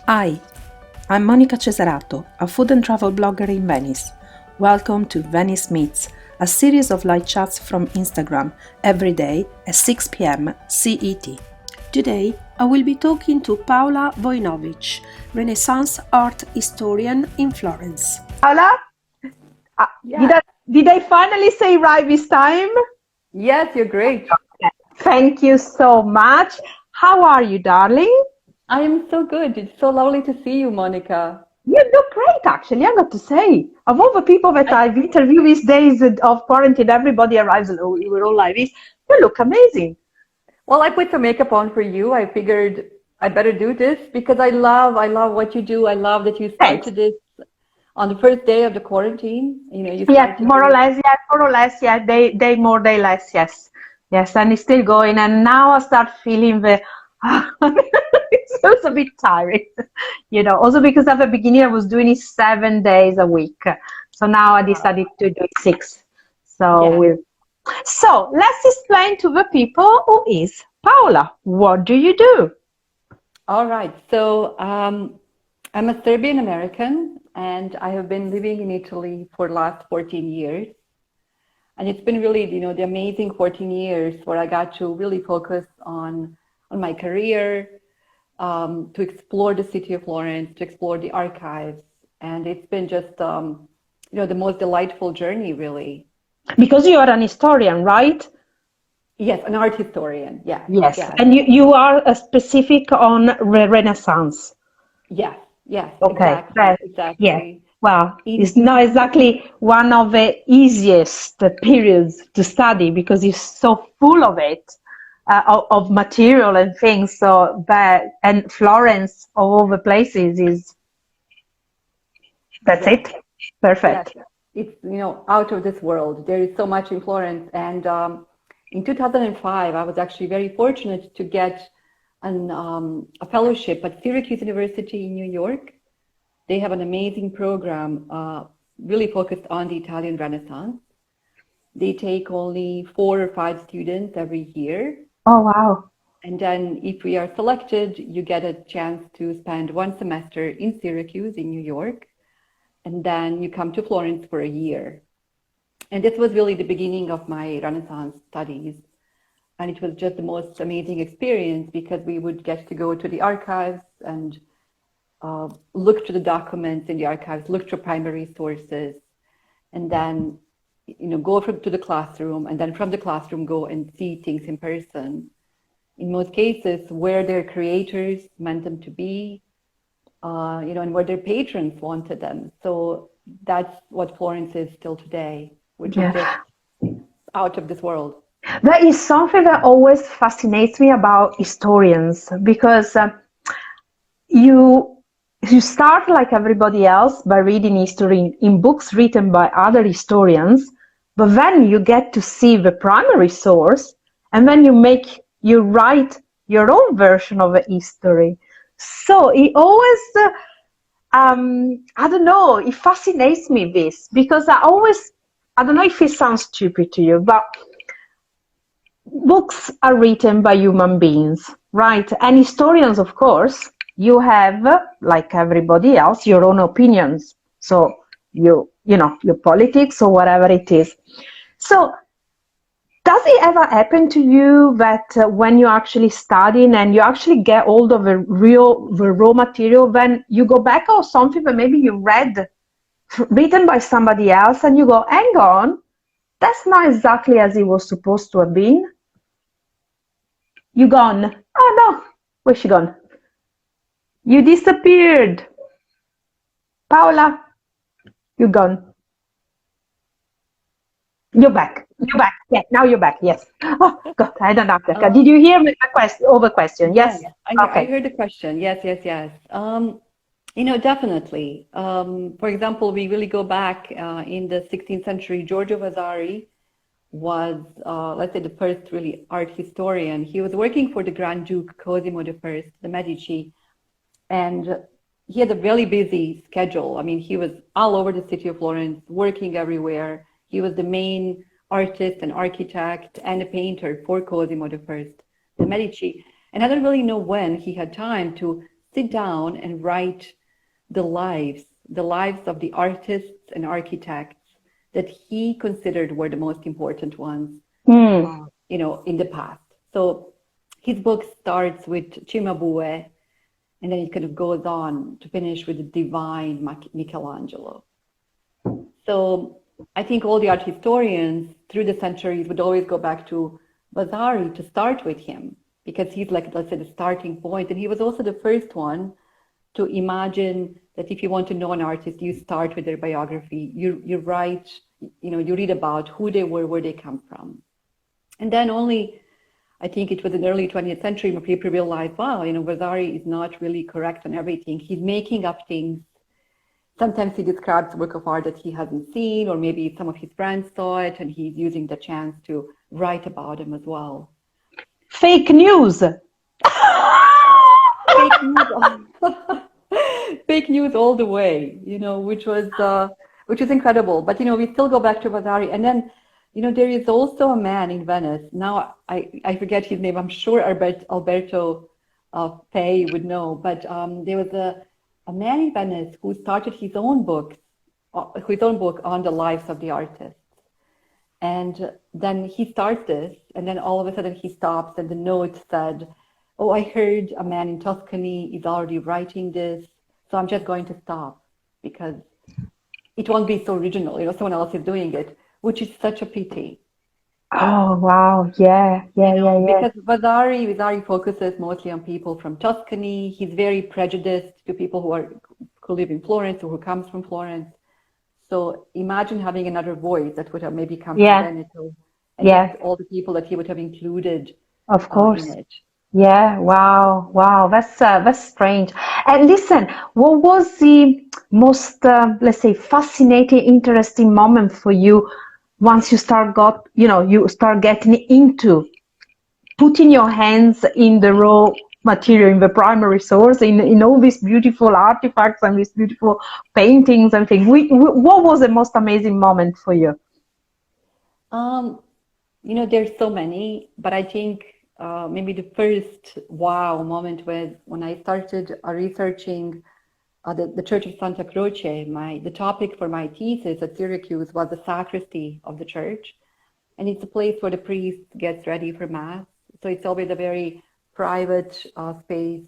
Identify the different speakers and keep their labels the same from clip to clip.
Speaker 1: Hi, I'm Monica Cesarato, a food and travel blogger in Venice. Welcome to Venice Meets, a series of live chats from Instagram every day at 6 p.m. CET. Today, I will be talking to Paola Vojnovic, Renaissance art historian in Florence.
Speaker 2: Paola, did I finally say right this time?
Speaker 3: Yes, you're great.
Speaker 2: Thank you so much. How are you, darling?
Speaker 3: I am so good. It's so lovely to see you, Monica.
Speaker 2: You look great, actually, I got to say. Of all the people that
Speaker 3: I,
Speaker 2: I've interviewed these days of quarantine, everybody arrives and we're all like this. You look amazing.
Speaker 3: well, I put some makeup on for you. I figured I better do this because I love what you do. I love that you
Speaker 2: Thanks.
Speaker 3: started this on the first day of the quarantine. You
Speaker 2: Yes,
Speaker 3: started it.
Speaker 2: more or less, yeah, day more, day less, yes. Yes, and it's still going. And now I start feeling it's also a bit tiring, also because at the beginning I was doing it 7 days a week. So now I
Speaker 3: Wow.
Speaker 2: decided to do it six. So
Speaker 3: Yeah.
Speaker 2: let's explain to the people who is Paola. What do you do?
Speaker 3: All right. I'm a Serbian American and I have been living in Italy for the last 14 years. And it's been really, the amazing 14 years where I got to really focus on my career, to explore the city of Florence, to explore the archives. And it's been just, the most delightful journey, really.
Speaker 2: Because you are an historian, right?
Speaker 3: Yes, an art historian. Yes,
Speaker 2: Yes,
Speaker 3: yes,
Speaker 2: and you are specific on Renaissance.
Speaker 3: yes, yes,
Speaker 2: Okay,
Speaker 3: exactly,
Speaker 2: yeah.
Speaker 3: exactly.
Speaker 2: Well,
Speaker 3: In,
Speaker 2: it's not exactly one of the easiest periods to study because it's so full of it, of material and things. And Florence, of all the places, is that's
Speaker 3: yes,
Speaker 2: it.
Speaker 3: yes,
Speaker 2: Perfect.
Speaker 3: it's, out of this world. There is so much in Florence. And in 2005, I was actually very fortunate to get a fellowship at Syracuse University in New York. They have an amazing program, really focused on the Italian Renaissance. They take only 4 or 5 students every year.
Speaker 2: Oh, wow.
Speaker 3: And then if we are selected, you get a chance to spend 1 semester in Syracuse in New York. And then you come to Florence for a year. And this was really the beginning of my Renaissance studies. And it was just the most amazing experience because we would get to go to the archives and look to the documents in the archives, look to primary sources, and then to the classroom, and then from the classroom go and see things in person. In most cases, where their creators meant them to be, and where their patrons wanted them. So that's what Florence is still today, which is just
Speaker 2: Yeah.
Speaker 3: out of this world.
Speaker 2: That is something that always fascinates me about historians because you you start like everybody else by reading history in books written by other historians, but then you get to see the primary source, and then you write your own version of a history. So it always, I don't know, it fascinates me this because I don't know if it sounds stupid to you, but books are written by human beings, right? And historians, of course, you have, like everybody else, your own opinions. So your politics or whatever it is. So does it ever happen to you that when you're actually studying and you actually get hold of the raw material, then you go back or something that maybe you read written by somebody else and you go, hang on, that's not exactly as it was supposed to have been. You gone? Oh no, where's she gone? You disappeared. Paola, you gone. You're back. You're back. Yeah, now you're back. Yes. Oh God, I don't know. Did you
Speaker 3: Um,
Speaker 2: hear my question? Over question?
Speaker 3: yes,
Speaker 2: Yes.
Speaker 3: I
Speaker 2: Okay.
Speaker 3: heard the question. Yes, yes, yes. Definitely. For example, we really go back in the 16th century. Giorgio Vasari was, let's say, the first really art historian. He was working for the Grand Duke Cosimo I, the Medici, and he had a really busy schedule. I mean, he was all over the city of Florence, working everywhere. He was the main artist and architect and a painter for Cosimo I, the Medici. And I don't really know when he had time to sit down and write the lives of the artists and architects that he considered were the most important ones, in the past. So his book starts with Cimabue, and then it kind of goes on to finish with the divine Michelangelo. So I think all the art historians through the centuries would always go back to Vasari to start with him, because he's like, let's say, the starting point. And he was also the first one to imagine that if you want to know an artist, you start with their biography. You write, you read about who they were, where they come from. And then only, I think it was in the early 20th century when people realized, wow, Vasari is not really correct on everything. He's making up things. Sometimes he describes work of art that he hasn't seen, or maybe some of his friends saw it, and he's using the chance to write about them as well.
Speaker 2: Fake news.
Speaker 3: Fake news. Fake news all the way, which is incredible. But we still go back to Vasari, and then there is also a man in Venice. Now I forget his name. I'm sure Alberto Pei would know, but there was a man in Venice who started his own book on the lives of the artists. And then he starts this, and then all of a sudden he stops, and the note said, "Oh, I heard a man in Tuscany is already writing this, so I'm just going to stop because it won't be so original. Someone else is doing it," which is such a pity.
Speaker 2: Oh, wow. Yeah.
Speaker 3: Because Vasari focuses mostly on people from Tuscany. He's very prejudiced to people who live in Florence or who comes from Florence. So imagine having another voice that would have maybe come from Veneto, and all the people that he would have included.
Speaker 2: Of course.
Speaker 3: In it.
Speaker 2: Yeah. Wow. That's strange. And listen, what was the most, let's say, fascinating, interesting moment for you once you start getting into putting your hands in the raw material, in the primary source, in all these beautiful artifacts and these beautiful paintings and things? What was the most amazing moment for you?
Speaker 3: There's so many, but I think maybe the first wow moment was when I started researching the Church of Santa Croce. The topic for my thesis at Syracuse was the sacristy of the church. And it's a place where the priest gets ready for Mass. So it's always a very private space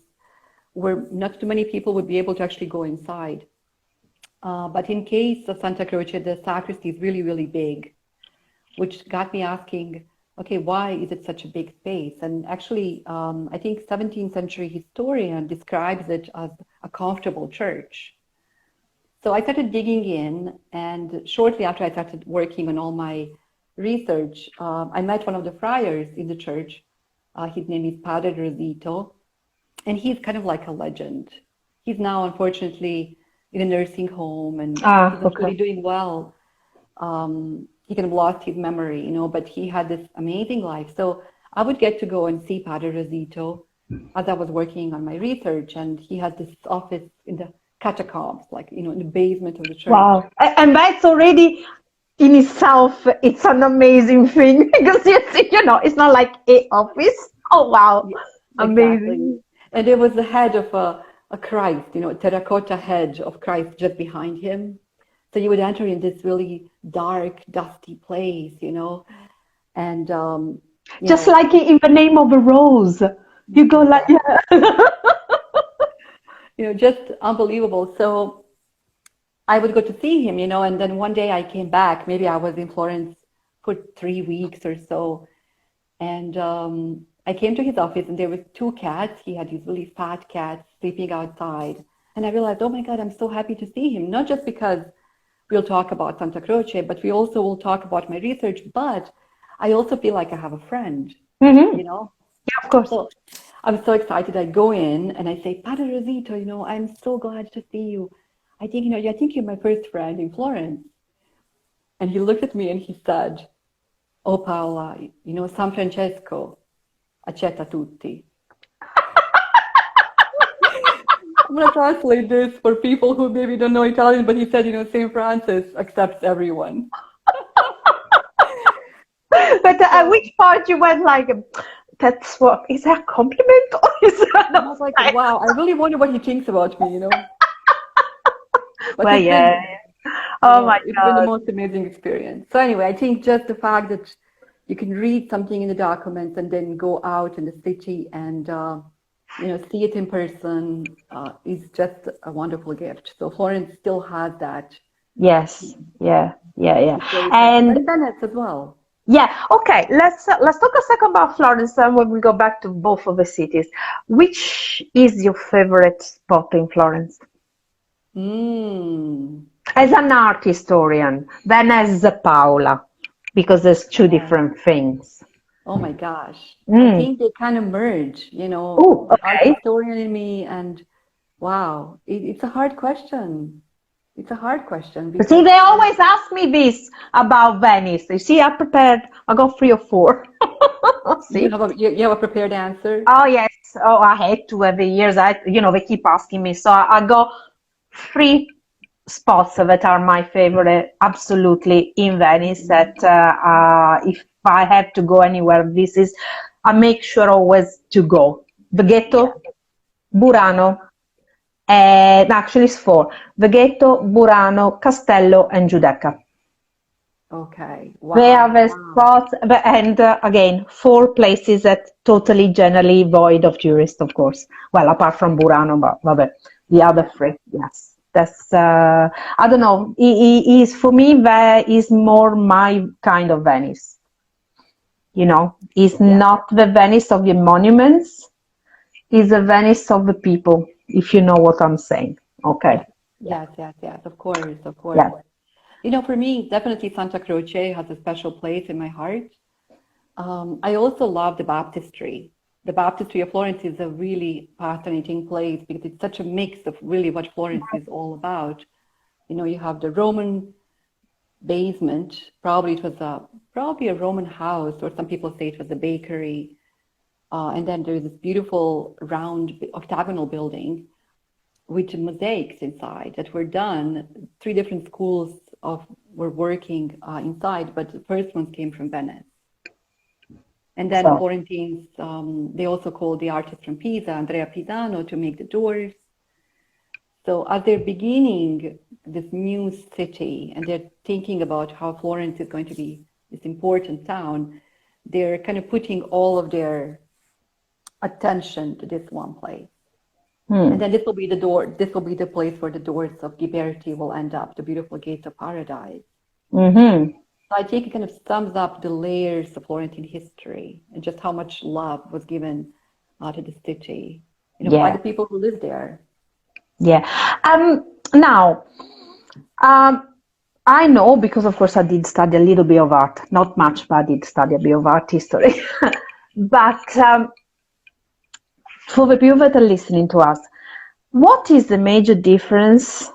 Speaker 3: where not too many people would be able to actually go inside. But in case of Santa Croce, the sacristy is really, really big, which got me asking, okay, why is it such a big space? And actually, I think 17th century historian describes it as a comfortable church. So I started digging in, and shortly after I started working on all my research, I met one of the friars in the church. His name is Padre Rosito, and he's kind of like a legend. He's now, unfortunately, in a nursing home, and he's not really doing well. He kind of lost his memory, but he had this amazing life. So I would get to go and see Padre Rosito as I was working on my research, and he had this office in the catacombs, like, in the basement of the church.
Speaker 2: Wow. And that's already in itself, it's an amazing thing, because it's not like an office. Oh, wow.
Speaker 3: Yes,
Speaker 2: amazing.
Speaker 3: Exactly. And there was the head of a Christ, a terracotta head of Christ just behind him. So you would enter in this really dark, dusty place, and
Speaker 2: just like in the name of a rose, you go like,
Speaker 3: just unbelievable. So I would go to see him, and then one day I came back. Maybe I was in Florence for 3 weeks or so, and I came to his office, and there were 2 cats. He had these really fat cats sleeping outside, and I realized, oh my God, I'm so happy to see him. Not just because we'll talk about Santa Croce, but we also will talk about my research. But I also feel like I have a friend,
Speaker 2: Yeah, of course.
Speaker 3: So I'm so excited. I go in and I say, Padre Rosito, I'm so glad to see you. I think, I think you're my first friend in Florence. And he looked at me and he said, oh, Paola, San Francesco accetta tutti. I'm going to translate this for people who maybe don't know Italian, but he said, St. Francis accepts everyone.
Speaker 2: But at which part you went like, that's what, is that a compliment or is that
Speaker 3: I was like, wow, I really wonder what he thinks about me, But
Speaker 2: well,
Speaker 3: it's
Speaker 2: yeah.
Speaker 3: been,
Speaker 2: Oh my
Speaker 3: it's been the
Speaker 2: God.
Speaker 3: most amazing experience. So anyway, I think just the fact that you can read something in the documents and then go out in the city and, see it in person is just a wonderful gift. So Florence still has that
Speaker 2: Yes, yeah, yeah, yeah.
Speaker 3: situation.
Speaker 2: And
Speaker 3: And Venice as well.
Speaker 2: yeah, okay, let's talk a second about Florence and when we go back to both of the cities. Which is your favorite spot in Florence?
Speaker 3: Mm,
Speaker 2: As an art historian, then as Paola, because there's two
Speaker 3: yeah.
Speaker 2: different things.
Speaker 3: Oh my gosh. I
Speaker 2: Mm.
Speaker 3: think they kind of merge,
Speaker 2: Oh,
Speaker 3: the art
Speaker 2: okay.
Speaker 3: historian in me and wow, it's a hard question. It's a hard question
Speaker 2: See,
Speaker 3: because
Speaker 2: they always ask me this about Venice. You see, I prepared, I got 3 or 4.
Speaker 3: you
Speaker 2: See?
Speaker 3: have a prepared answer.
Speaker 2: Oh, yes. Oh, I had to every year. They keep asking me. So I got 3 spots that are my favorite, absolutely, in Venice. That if I have to go anywhere, this is, I make sure always to go. The
Speaker 3: Yeah.
Speaker 2: Ghetto, Burano, and actually it's 4. The Ghetto, Burano, Castello, and Giudecca.
Speaker 3: Okay.
Speaker 2: They are
Speaker 3: Wow.
Speaker 2: the
Speaker 3: Wow.
Speaker 2: spots, and again, 4 places that totally generally void of tourists, of course. Well, apart from Burano, but vabbè, the other
Speaker 3: Yeah.
Speaker 2: 3, yes. That's I don't know. Is for me, that is more my kind of Venice. It's
Speaker 3: Yeah.
Speaker 2: not the Venice of the monuments. It's the Venice of the people. If you know what I'm saying. Okay.
Speaker 3: Yes. Yes. Yes. Yes. Of course. Of
Speaker 2: Yeah.
Speaker 3: course. For me, definitely Santa Croce has a special place in my heart. I also love the baptistry. The baptistry of Florence is a really fascinating place because it's such a mix of really what Florence is all about. You have the Roman basement. Probably it was probably a Roman house, or some people say it was a bakery. And then there's this beautiful round octagonal building with mosaics inside that were done. 3 different schools were working inside, but the first ones came from Venice. And then
Speaker 2: So,
Speaker 3: Florentines, they also called the artist from Pisa, Andrea Pisano, to make the doors. So as they're beginning this new city and they're thinking about how Florence is going to be this important town, they're kind of putting all of their attention to this one place. And then this will be the door, this will be the place where the doors of Ghiberti will end up, the beautiful gates of paradise.
Speaker 2: mm-hmm.
Speaker 3: So I think it kind of sums up the layers of Florentine history and just how much love was given to the city, by
Speaker 2: Yeah.
Speaker 3: the people who live there.
Speaker 2: Yeah. Now, I know because, of course, I did study a little bit of art, not much, but I did study a bit of art history. But for the people that are listening to us, what is the major difference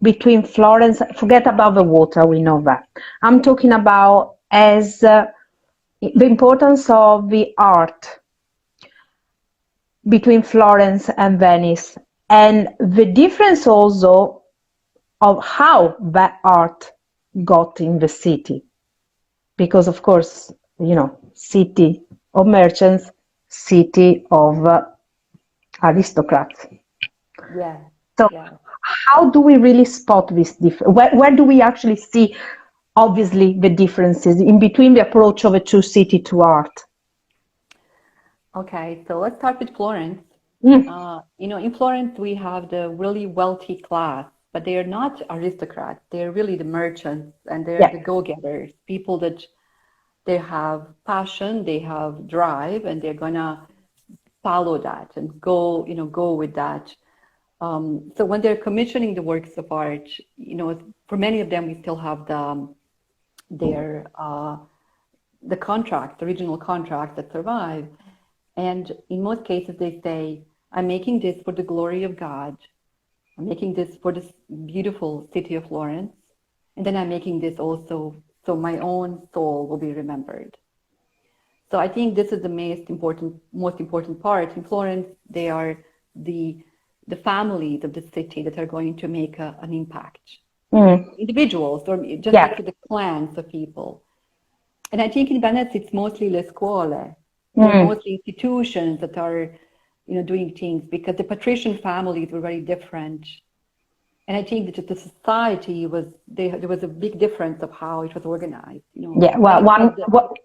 Speaker 2: between Florence? Forget about the water, we know that. I'm talking about as the importance of the art between Florence and Venice, and the difference also of how that art got in the city. Because, of course, city of merchants, city of aristocrats.
Speaker 3: Yeah,
Speaker 2: So,
Speaker 3: yeah.
Speaker 2: how do we really spot this difference? Where do we actually see, obviously, the differences in between the approach of a two city to art?
Speaker 3: Okay, so let's start with Florence.
Speaker 2: Mm.
Speaker 3: In Florence, we have the really wealthy class, but they are not aristocrats. They're really the merchants and they're
Speaker 2: Yeah.
Speaker 3: the go-getters, people that they have passion, they have drive, and they're gonna follow that and go with that. So when they're commissioning the works of art, for many of them, we still have their the contract, the original contract that survive. And in most cases, they say, I'm making this for the glory of God. I'm making this for this beautiful city of Florence. And then I'm making this also so my own soul will be remembered. So I think this is the most important part. In Florence, they are the families of the city that are going to make an impact.
Speaker 2: Mm.
Speaker 3: Individuals, or just
Speaker 2: Yeah.
Speaker 3: let's say the clans of people. And I think in Venice, it's mostly le scuole. They're mostly institutions that are, doing things, because the patrician families were very different. And I think that the society there was a big difference of how it was organized.
Speaker 2: Yeah, well,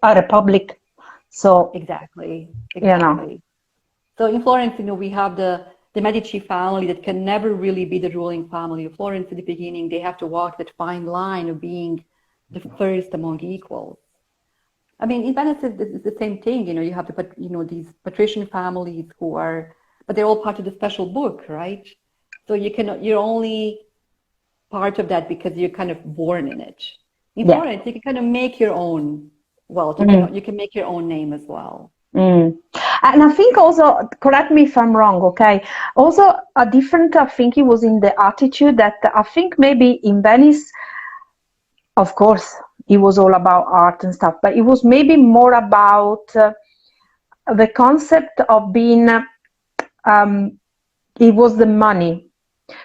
Speaker 2: a republic. So,
Speaker 3: exactly.
Speaker 2: know.
Speaker 3: So in Florence, we have the Medici family that can never really be the ruling family of Florence. In the beginning, they have to walk that fine line of being the first among equals. I mean, in Venice, it's the same thing. You have these patrician families but they're all part of the special book, right? So you're only part of that because you're kind of born in it. In Florence, you can kind of make your own wealth. You can make your own name as well.
Speaker 2: And I think also, correct me if I'm wrong, okay? Also, a different, I think it was in the attitude that I think maybe in Venice, of course, it was all about art and stuff, but it was maybe more about the concept of being, it was the money.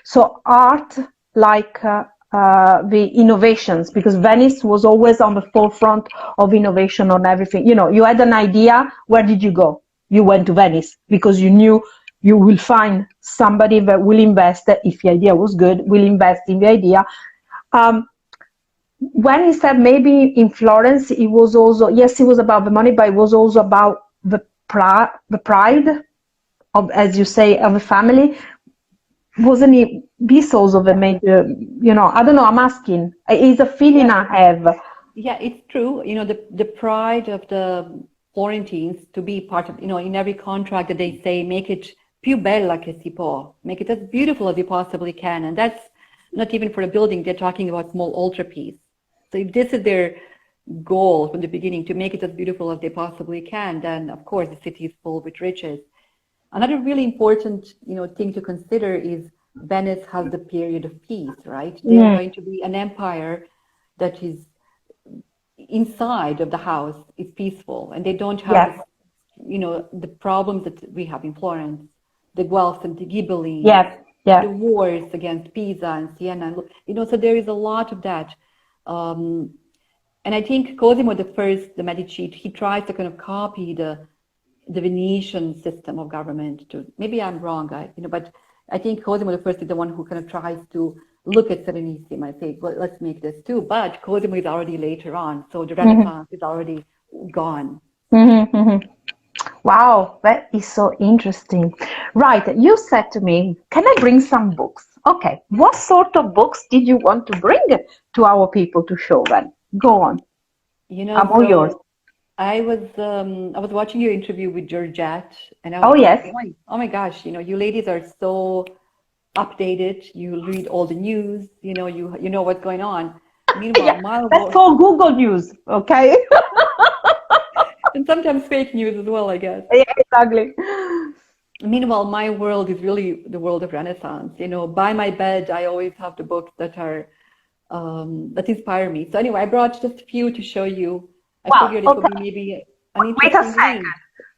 Speaker 2: So art, like the innovations, because Venice was always on the forefront of innovation on everything. You had an idea, where did you go? You went to Venice, because you knew you will find somebody that will invest, if the idea was good, will invest in the idea. When he said maybe in Florence, it was also, yes, it was about the money, but it was also about the pride of, as you say, of a family. Wasn't it this also the major, I don't know, I'm asking. It's a feeling I have.
Speaker 3: Yeah, it's true. The pride of the Florentines to be part of, in every contract that they say, make it più bella che si può, make it as beautiful as you possibly can. And that's not even for a building, they're talking about small altarpiece. So if this is their goal from the beginning, to make it as beautiful as they possibly can, then of course the city is full with riches. Another really important, thing to consider is Venice has the period of peace, right? They are going to be an empire that is inside of the house is peaceful, and they don't have, the problems that we have in Florence, the Guelphs and the Ghibellines, the wars against Pisa and Siena, so there is a lot of that. And I think Cosimo I, the Medici, he tries to kind of copy the Venetian system of government. Maybe I'm wrong, but I think Cosimo I is the one who kind of tries to look at Serenissima and say, well, let's make this too. But Cosimo is already later on, so the Renaissance is already gone.
Speaker 2: Wow, that is so interesting. Right, you said to me, can I bring some books? Okay, what sort of books did you want to bring to our people to show them? Go on. I'm all yours.
Speaker 3: I was watching your interview with Georgette, and I was oh my gosh, you ladies are so updated. You read all the news, you know what's going on. Meanwhile,
Speaker 2: that's called Google News, okay?
Speaker 3: And sometimes fake news as well, I guess.
Speaker 2: Yeah, exactly.
Speaker 3: Meanwhile, my world is really the world of Renaissance. By my bed, I always have the books that are that inspire me. So anyway, I brought just a few to show you. I figured it would be maybe an interesting read.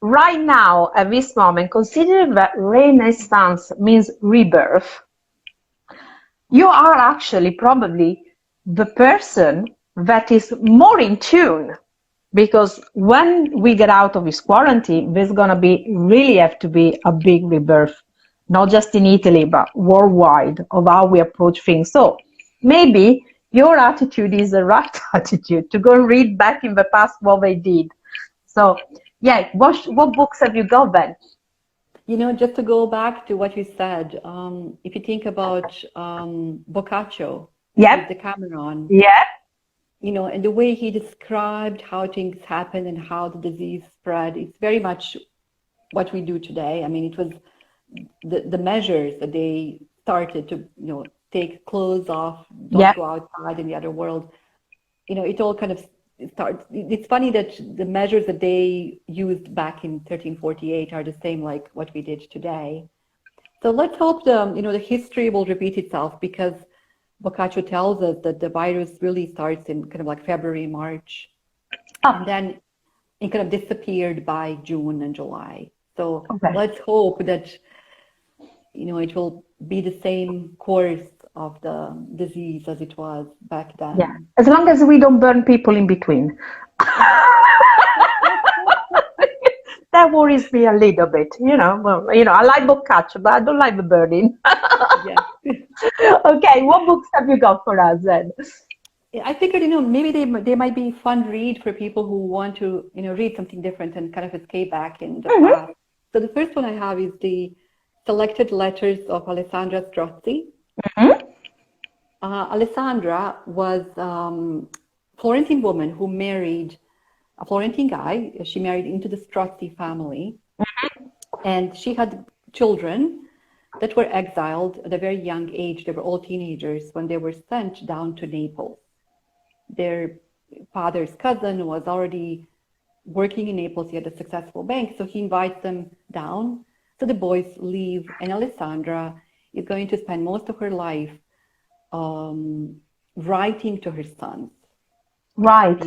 Speaker 2: Right now, at this moment, considering that Renaissance means rebirth, you are actually probably the person that is more in tune, because when we get out of this quarantine, there's going to really have to be a big rebirth, not just in Italy, but worldwide, of how we approach things. So maybe your attitude is the right attitude to go and read back in the past what they did. So, yeah, what books have you got then?
Speaker 3: Just to go back to what you said, if you think about Boccaccio, the Cameron, and the way he described how things happen and how the disease spread, it's very much what we do today. I mean, it was the measures that they started to, take clothes off, don't go outside in the other world. It all kind of starts. It's funny that the measures that they used back in 1348 are the same like what we did today. So let's hope the history will repeat itself, because Boccaccio tells us that the virus really starts in kind of like February, March, and then it kind of disappeared by June and July. So let's hope that it will be the same course of the disease as it was back then.
Speaker 2: Yeah, as long as we don't burn people in between. that worries me a little bit, Well, I like boccaccio, but I don't like the birding.
Speaker 3: Yes.
Speaker 2: Okay, what books have you got for us then?
Speaker 3: I figured, maybe they might be fun read for people who want to, read something different and kind of escape back in the
Speaker 2: Hmm.
Speaker 3: past. So the first one I have is the Selected Letters of Alessandra Strozzi.
Speaker 2: Hmm.
Speaker 3: Alessandra was Florentine woman who married a Florentine guy. She married into the Strozzi family, and she had children that were exiled at a very young age. They were all teenagers when they were sent down to Naples. Their father's cousin was already working in Naples. He had a successful bank, so he invites them down. So the boys leave, and Alessandra is going to spend most of her life um, writing to her sons
Speaker 2: Right.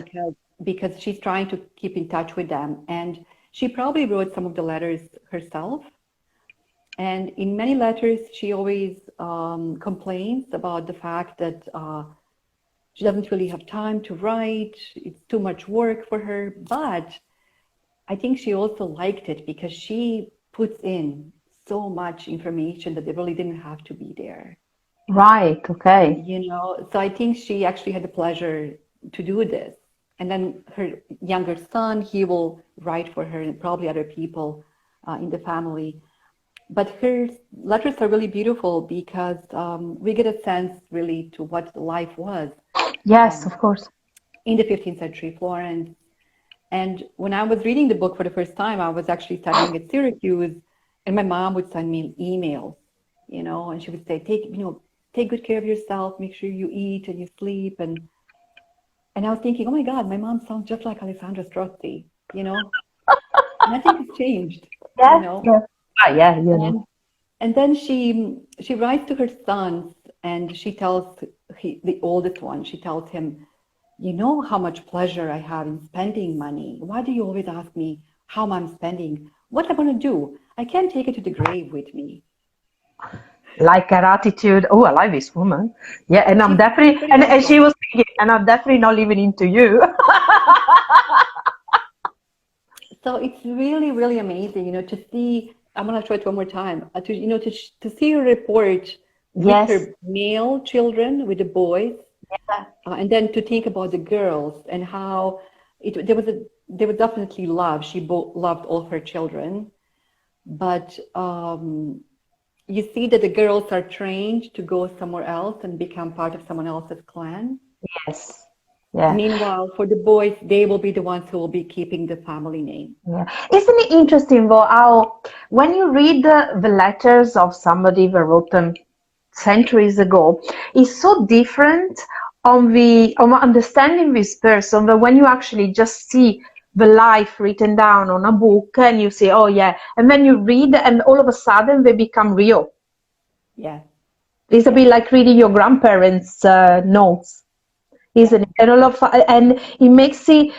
Speaker 3: because she's trying to keep in touch with them, and she probably wrote some of the letters herself. And in many letters, she always complains about the fact that she doesn't really have time to write. It's too much work for her. But I think she also liked it because she puts in so much information that they really didn't have to be there.
Speaker 2: Right. Okay.
Speaker 3: So I think she actually had the pleasure to do this. And then her younger son, he will write for her and probably other people in the family. But her letters are really beautiful because we get a sense really to what life was
Speaker 2: Yes,
Speaker 3: um,
Speaker 2: of course.
Speaker 3: in the 15th century Florence. And when I was reading the book for the first time, I was actually studying at Syracuse, and my mom would send me emails, and she would say, take good care of yourself, make sure you eat and you sleep. And I was thinking, oh my God, my mom sounds just like Alessandra Strozzi, nothing has changed,
Speaker 2: Yes. Yes. Ah, yeah.
Speaker 3: And then she writes to her sons, and she tells the oldest one, she tells him, you know how much pleasure I have in spending money. Why do you always ask me how I'm spending? What I'm going to do? I can't take it to the grave with me.
Speaker 2: Like her attitude. Oh, I like this woman. Yeah, and I'm
Speaker 3: She's
Speaker 2: definitely,
Speaker 3: pretty
Speaker 2: and she
Speaker 3: awesome.
Speaker 2: was thinking, and I'm definitely not living into you.
Speaker 3: So it's really, really amazing, to see. I'm going to try it one more time. To see her report with
Speaker 2: Yes.
Speaker 3: her male children, with the boys, and then to think about the girls and how there was definitely love. She loved all her children, but you see that the girls are trained to go somewhere else and become part of someone else's clan.
Speaker 2: Yes. Yeah.
Speaker 3: Meanwhile, for the boys, they will be the ones who will be keeping the family name.
Speaker 2: Yeah. Isn't it interesting though how when you read the letters of somebody that wrote them centuries ago, it's so different on understanding this person that when you actually just see the life written down on a book and you say, oh yeah, and then you read and all of a sudden they become real.
Speaker 3: Yes,
Speaker 2: It's a
Speaker 3: yes,
Speaker 2: bit like reading your grandparents' notes, isn't
Speaker 3: yes,
Speaker 2: it? And it makes it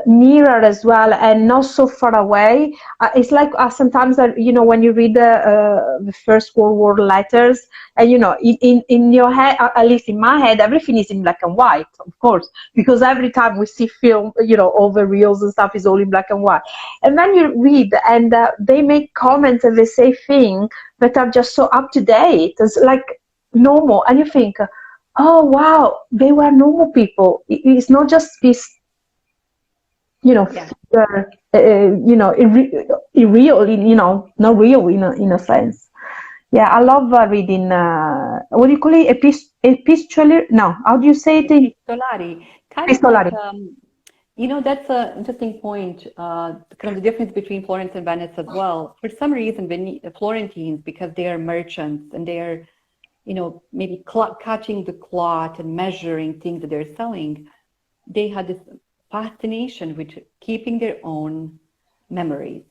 Speaker 2: nearer as well and not so far away. It's like sometimes when you read the First World War letters, and in your head, at least in my head, everything is in black and white, of course, because every time we see film, all the reels and stuff is all in black and white. And then you read, and they make comments and they say things that are just so up to date. It's like normal, and you think, oh wow, they were normal people. It's not just this,
Speaker 3: yes.
Speaker 2: figure, irreal, not real in a sense. Yeah, I love reading. What do you call it? Epistolary? No, how do you say it in
Speaker 3: Epistolari, kind of like,
Speaker 2: epistolary?
Speaker 3: that's an interesting point, kind of the difference between Florence and Venice as well. For some reason, Florentines, because they are merchants and they are, maybe cutting the cloth and measuring things that they're selling, they had this fascination with keeping their own memories,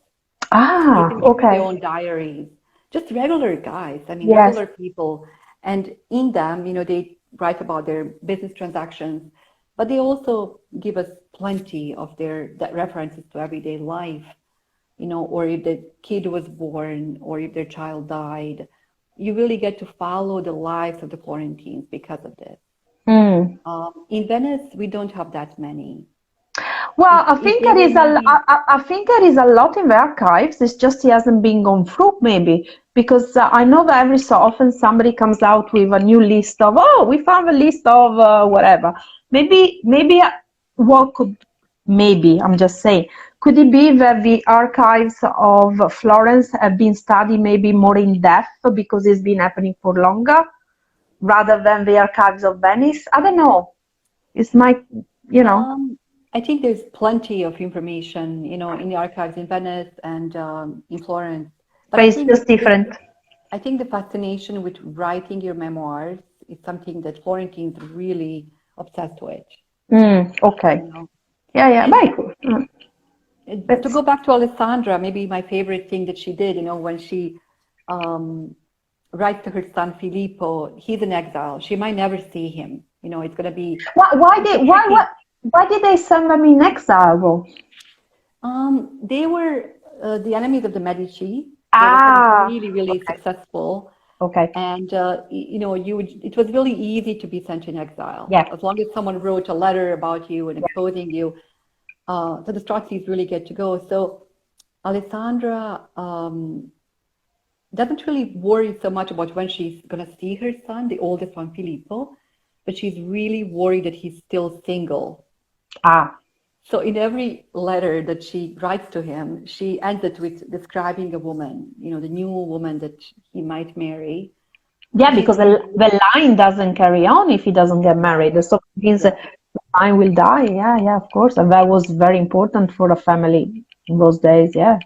Speaker 2: Ah,
Speaker 3: keeping their
Speaker 2: okay.
Speaker 3: own diaries, just regular guys, I mean,
Speaker 2: Yes.
Speaker 3: regular people. And in them, they write about their business transactions, but they also give us plenty of that references to everyday life, or if the kid was born or if their child died. You really get to follow the lives of the Florentines because of this.
Speaker 2: Hmm.
Speaker 3: In Venice, we don't have that many.
Speaker 2: Well,
Speaker 3: If you ever maybe,
Speaker 2: I think there is a lot in the archives. It's just he hasn't been gone through, maybe, because I know that every so often somebody comes out with a new list of, oh, we found a list of whatever. Maybe what could, maybe, I'm just saying, could it be that the archives of Florence have been studied maybe more in depth because it's been happening for longer rather than the archives of Venice? I don't know. It's my, you know,
Speaker 3: I think there's plenty of information, in the archives in Venice and in Florence. But
Speaker 2: but it's just different.
Speaker 3: I think the fascination with writing your memoirs is something that Florentines really obsessed with.
Speaker 2: Okay.
Speaker 3: You know.
Speaker 2: Yeah, yeah.
Speaker 3: And
Speaker 2: Beh,
Speaker 3: to go back to Alessandra, maybe my favorite thing that she did, when she writes to her son Filippo, he's in exile. She might never see him. It's going to be
Speaker 2: why did they send them in exile?
Speaker 3: They were the enemies of the Medici. They were really, really
Speaker 2: Okay.
Speaker 3: successful.
Speaker 2: Okay.
Speaker 3: And it was really easy to be sent in exile.
Speaker 2: Yeah.
Speaker 3: As long as someone wrote a letter about you and exposing you, so the Strozzi's really get to go. So Alessandra doesn't really worry so much about when she's going to see her son, the oldest one, Filippo, but she's really worried that he's still single. So in every letter that she writes to him, she ends it with describing a woman, the new woman that he might marry.
Speaker 2: Yeah, because the line doesn't carry on if he doesn't get married. So it means the line will die. Yeah, yeah, of course. And that was very important for a family in those days. Yeah.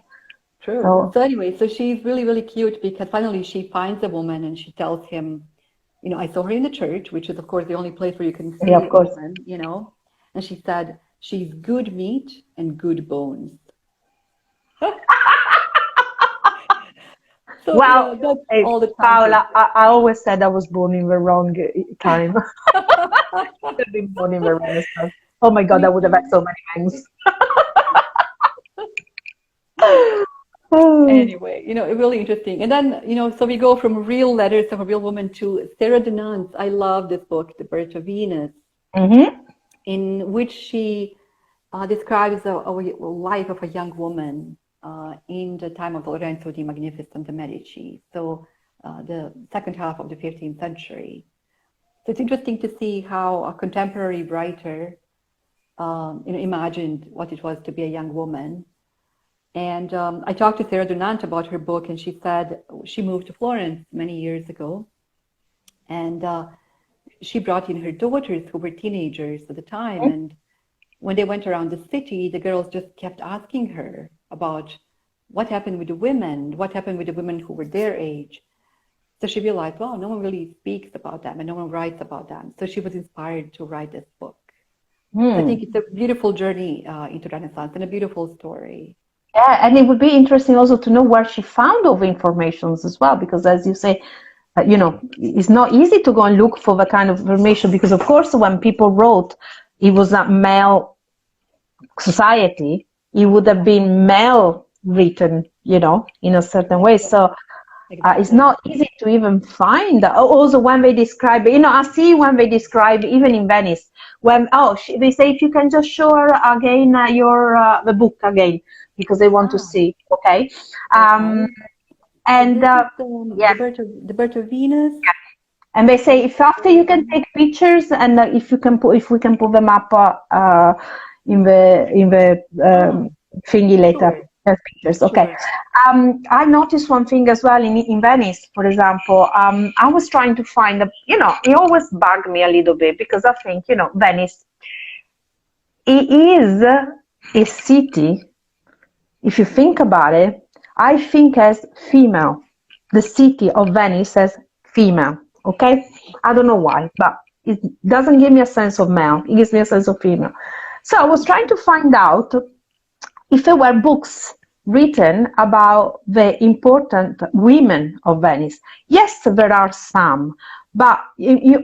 Speaker 3: True. So anyway, so she's really, really cute because finally she finds a woman and she tells him, I saw her in the church, which is of course the only place where you can see a woman, and she said, she's good meat and good bones. So,
Speaker 2: well,
Speaker 3: that's all the time.
Speaker 2: Paola, I always said I was born in the wrong time. I've been born in the Renaissance. Oh my God, I would have had so many things.
Speaker 3: Anyway, really interesting. And then, so we go from real letters of a real woman to Sarah Dunant's. I love this book, The Birth of Venus, in which she describes a life of a young woman in the time of Lorenzo the Magnificent, the Medici, so the second half of the 15th century. So it's interesting to see how a contemporary writer imagined what it was to be a young woman. And I talked to Sarah Dunant about her book, and she said she moved to Florence many years ago, and she brought in her daughters who were teenagers at the time, and when they went around the city, the girls just kept asking her about what happened with the women, what happened with the women who were their age. So she realized, well, no one really speaks about them and no one writes about them. So she was inspired to write this book. So I think it's a beautiful journey into Renaissance and a beautiful story.
Speaker 2: Yeah, and it would be interesting also to know where she found all the informations as well, because as you say, it's not easy to go and look for the kind of information, because of course when people wrote, it was a male society, it would have been male written, in a certain way. So it's not easy to even find. Also when they describe, I see when they describe, even in Venice, when, they say, if you can just show her again the book again, because they want to see, okay? And
Speaker 3: The Birth of Venus.
Speaker 2: Yeah. And they say, if after you can take pictures, and if we can put them up in the thingy later. Pictures. Okay. Sure. I noticed one thing as well in Venice, for example. I was trying to find it always bugged me a little bit, because I think, Venice, it is a city. If you think about it, I think as female, the city of Venice as female. Okay, I don't know why, but it doesn't give me a sense of male. It gives me a sense of female. So I was trying to find out if there were books written about the important women of Venice. Yes, there are some, but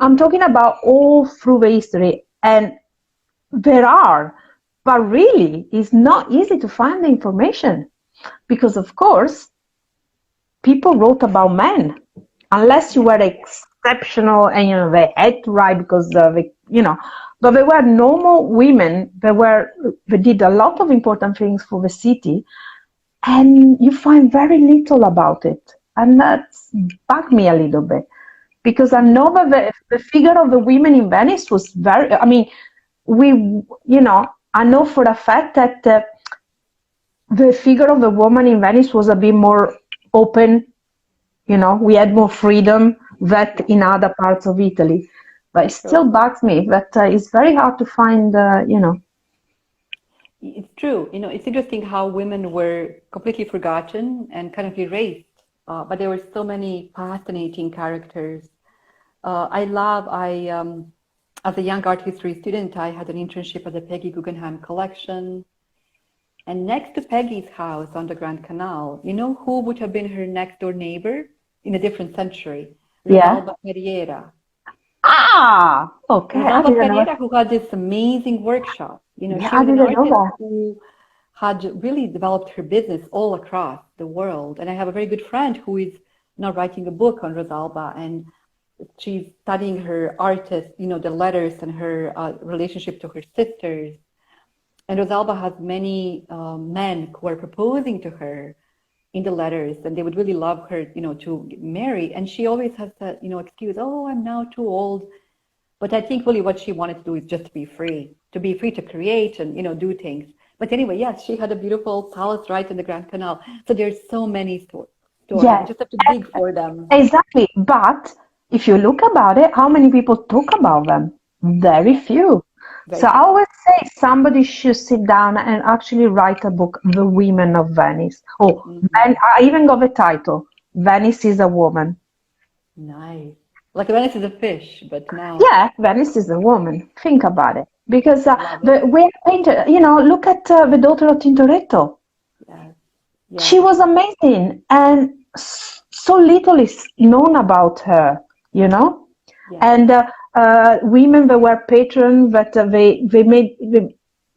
Speaker 2: I'm talking about all through the history, and there are, but really it's not easy to find the information, because of course people wrote about men, unless you were exceptional and they had to write because but they were normal women. They did a lot of important things for the city, and you find very little about it, and that's bugged me a little bit because I know that the figure of the women in Venice was very. I mean, I know for a fact that the figure of the woman in Venice was a bit more open. We had more freedom than in other parts of Italy. But it still bugs me that it's very hard to find,
Speaker 3: It's true. It's interesting how women were completely forgotten and kind of erased, but there were so many fascinating characters. As a young art history student, I had an internship at the Peggy Guggenheim collection. And next to Peggy's house on the Grand Canal, you know who would have been her next door neighbor in a different century? Rosalba Carriera.
Speaker 2: Okay.
Speaker 3: Rosalba Carriera, who had this amazing workshop. She was an artist who had really developed her business all across the world. And I have a very good friend who is now writing a book on Rosalba, and she's studying her artist, the letters and her relationship to her sisters. And Rosalba has many men who are proposing to her in the letters, and they would really love her, to marry. And she always has that, excuse, oh, I'm now too old. But I think really what she wanted to do is just to be free to create and, do things. But anyway, yes, she had a beautiful palace right in the Grand Canal. So there's so many stories.
Speaker 2: Yeah.
Speaker 3: You just have to dig for them.
Speaker 2: Exactly. But if you look about it, how many people talk about them? Very few. So I always say somebody should sit down and actually write a book, The Women of Venice. And I even got the title, Venice is a Woman.
Speaker 3: Nice. Like Venice is a fish, but now...
Speaker 2: Yeah, Venice is a woman. Think about it. Because the way painter, look at the daughter of Tintoretto.
Speaker 3: Yeah.
Speaker 2: She was amazing, and so little is known about her, Yeah. And women that were patrons, that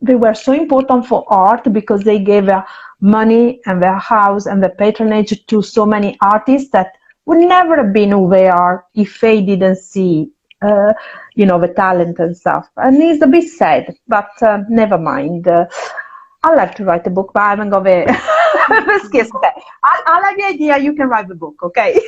Speaker 2: they were so important for art because they gave their money and their house and their patronage to so many artists that would never have been who they are if they didn't see, the talent and stuff. And it's a bit sad, but never mind. I'll have to write a book, but I haven't got the skills. Okay. I'll have the idea. You can write the book, okay?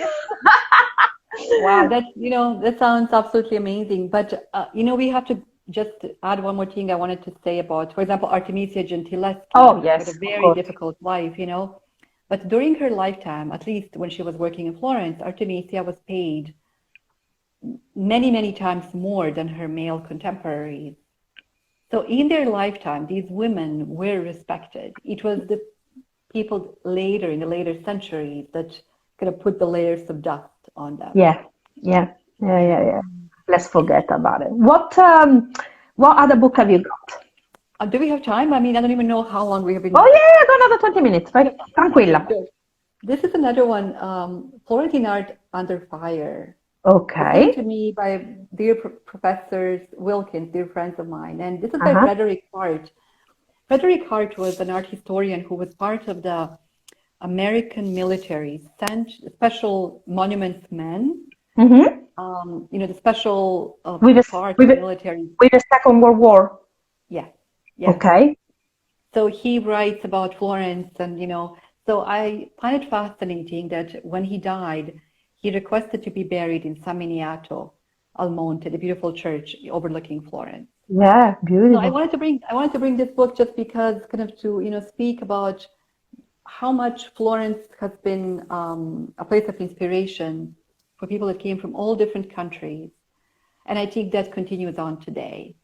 Speaker 3: Wow, that sounds absolutely amazing. But we have to just add one more thing I wanted to say about, for example, Artemisia Gentileschi.
Speaker 2: Oh, yes,
Speaker 3: had a very difficult life, But during her lifetime, at least when she was working in Florence, Artemisia was paid many, many times more than her male contemporaries. So in their lifetime, these women were respected. It was the people later, in the later centuries, that kind of put the layers of dust on them.
Speaker 2: Yeah. Let's forget about it. What other book have you got?
Speaker 3: Do we have time? I mean, I don't even know how long we have been.
Speaker 2: Oh, yeah, go another 20 minutes. Right? Tranquilla.
Speaker 3: This is another one, Florentine Art Under Fire.
Speaker 2: Okay.
Speaker 3: Given to me by dear professors Wilkins, dear friends of mine. And this is by Frederick Hart. Frederick Hart was an art historian who was part of the American military, special monuments men. The special part of the military.
Speaker 2: With the Second World War.
Speaker 3: Yeah.
Speaker 2: Okay.
Speaker 3: So he writes about Florence, and so I find it fascinating that when he died, he requested to be buried in San Miniato al Monte, the beautiful church overlooking Florence.
Speaker 2: Yeah, beautiful.
Speaker 3: So I wanted to bring this book just because, kind of to speak about how much Florence has been a place of inspiration for people that came from all different countries, and I think that continues on today.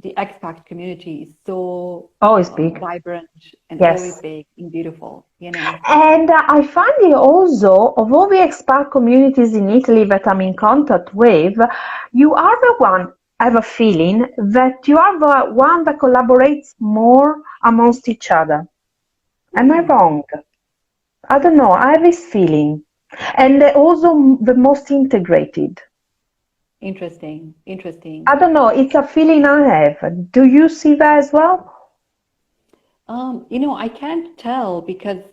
Speaker 3: The expat community is so
Speaker 2: always big,
Speaker 3: vibrant, and always big and beautiful. And
Speaker 2: I find it also, of all the expat communities in Italy that I'm in contact with, you are the one. I have a feeling that you are the one that collaborates more amongst each other. Am I wrong? I don't know. I have this feeling, and also the most integrated.
Speaker 3: Interesting.
Speaker 2: I don't know. It's a feeling I have. Do you see that as well?
Speaker 3: I can't tell because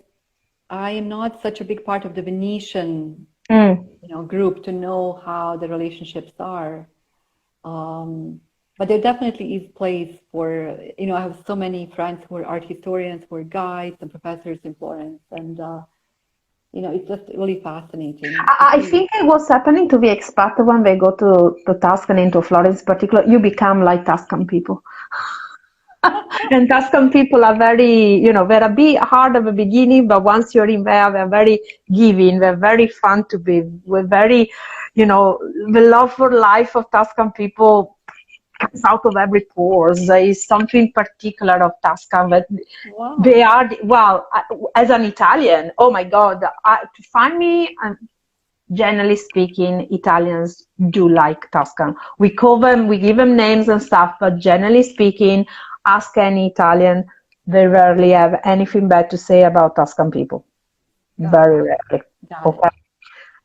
Speaker 3: I am not such a big part of the Venetian, group to know how the relationships are. But But there definitely is place for, I have so many friends who are art historians, who are guides and professors in Florence, and it's just really fascinating to
Speaker 2: I
Speaker 3: see.
Speaker 2: think it was happening to the expat when they go to Tuscany, into Florence in particular. You become like Tuscan people. And Tuscan people are very, they're a bit hard at the beginning, but once you're in there, they're very giving, they're very fun to be. We're very, the love for life of Tuscan people comes out of every pores. There is something particular of Tuscan that
Speaker 3: Wow.
Speaker 2: they are, well, as an Italian, oh my God, to find me, generally speaking, Italians do like Tuscan. We call them, we give them names and stuff, but generally speaking, ask any Italian, they rarely have anything bad to say about Tuscan people.
Speaker 3: Got
Speaker 2: Very
Speaker 3: it.
Speaker 2: rarely.
Speaker 3: Got it.
Speaker 2: Okay.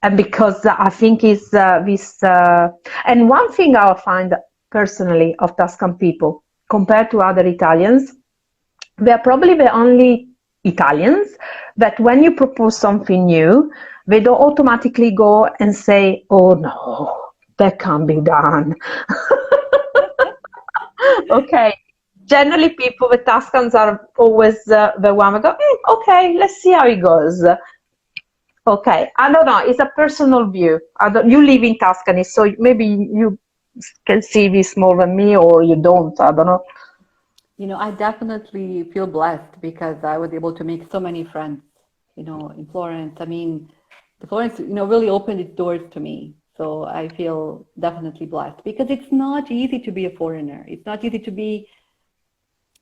Speaker 2: And because I think it's this, and one thing I find personally of Tuscan people compared to other Italians, they are probably the only Italians that when you propose something new, they don't automatically go and say, oh no, that can't be done. Okay. Generally, people with Tuscans are always the one that go, okay, let's see how it goes. Okay, I don't know. It's a personal view. You live in Tuscany, so maybe you can see this more than me, or you don't. I don't know.
Speaker 3: I definitely feel blessed because I was able to make so many friends, in Florence. I mean, the Florence, really opened its doors to me. So I feel definitely blessed because it's not easy to be a foreigner. It's not easy to be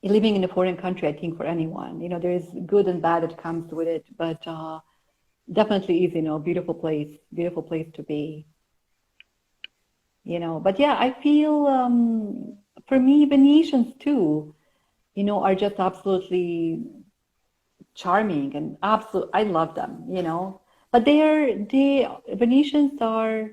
Speaker 3: living in a foreign country, I think, for anyone. There is good and bad that comes with it, but definitely is, beautiful place to be. But yeah, I feel for me, Venetians too, are just absolutely charming and I love them. But the Venetians are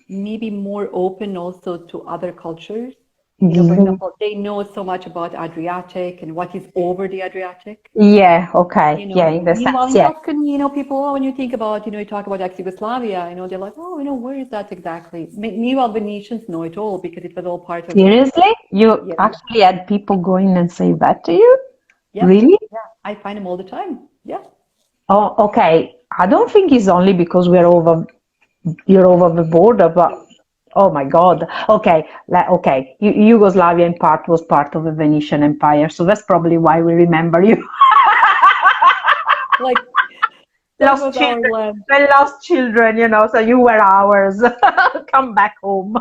Speaker 3: maybe more open also to other cultures. For example, they know so much about Adriatic and what is over the Adriatic.
Speaker 2: Yeah, okay. Yeah, in the
Speaker 3: Meanwhile,
Speaker 2: sense,
Speaker 3: in
Speaker 2: yeah.
Speaker 3: Tuscany, people, when you think about, you talk about ex-Yugoslavia, they're like, oh, where is that exactly? Meanwhile, Venetians know it all because it was all part of,
Speaker 2: Seriously? You
Speaker 3: yeah,
Speaker 2: actually had people going and say that to you?
Speaker 3: yeah,
Speaker 2: Really?
Speaker 3: yeah. I find them all the time. Yeah.
Speaker 2: Oh, okay. I don't think it's only because you're over the border, but oh my God. Okay, okay. Yugoslavia in part was part of the Venetian Empire, so that's probably why we remember you.
Speaker 3: Like, that
Speaker 2: Lost
Speaker 3: was our
Speaker 2: children,
Speaker 3: land.
Speaker 2: we lost children, so you were ours. Come back home.